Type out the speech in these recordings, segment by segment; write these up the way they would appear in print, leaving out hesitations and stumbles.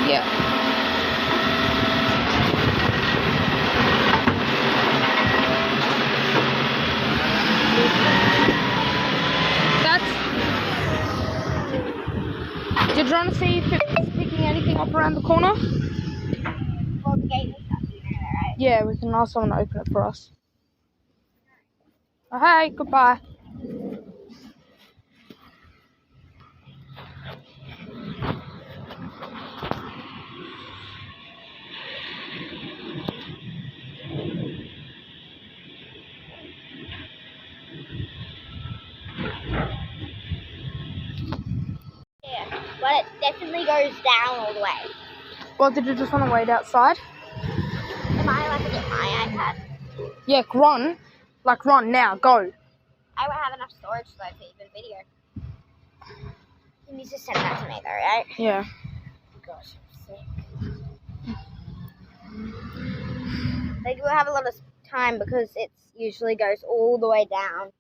Yeah. Did you want to see if it's picking anything up around the corner? Well, the gate was shut, right? Yeah, we can ask someone to open it for us. Oh, hey, goodbye. Yeah, but it definitely goes down all the way. Well, did you just want to wait outside? Am I allowed to get my iPad? Yeah, run. Like, run now, go. I won't have enough storage though to even video. You need to send that to me though, right? Yeah. Gosh, I'm sick. Like, we'll have a lot of time because it usually goes all the way down.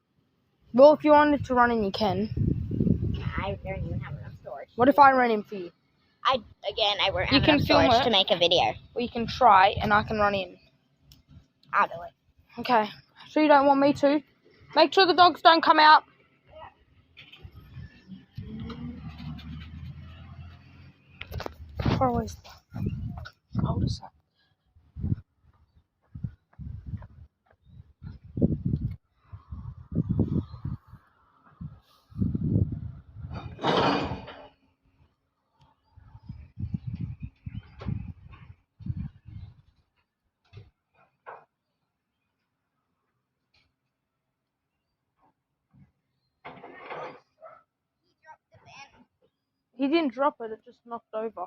Well, if you wanted to run in, you can. I don't even have enough storage. What if I ran in for you? I won't have You can enough film storage it. to make a video. Well, you can try, and I can run in. I'll do it. Okay. So you don't want me to? Make sure the dogs don't come out. Far away is the cul-de-sac? He didn't drop it, it just knocked over. Why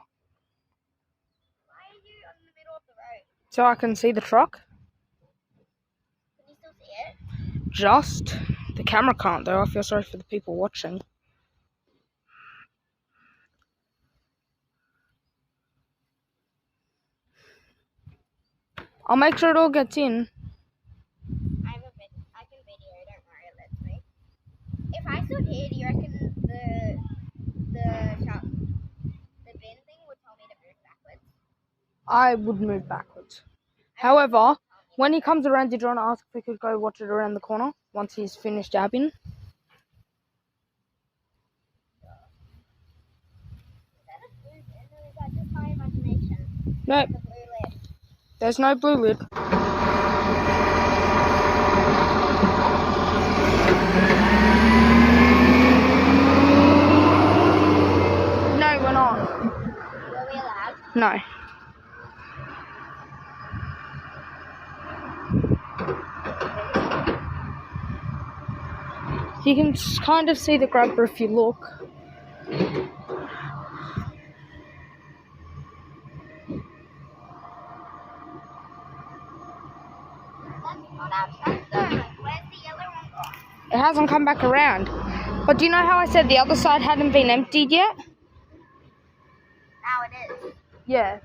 are you in the middle of the road? So I can see the truck? Can you still see it? Just. The camera can't though, I feel sorry for the people watching. I'll make sure it all gets in. I can video, don't worry, it lets me. If I stood here, do you reckon the bin thing would tell me to move backwards? I would move backwards. However, when he comes around, did you want to ask if we could go watch it around the corner once he's finished dabbing? Is that a blue bin or is that just my imagination? Nope, The blue lid. there's no blue lid. No, we're not. Were we allowed? No. You can kind of see the grabber if you look. That's not outside though. Like, where's the yellow one gone? It hasn't come back around. But do you know how I said the other side hadn't been emptied yet? Now it is. Yeah.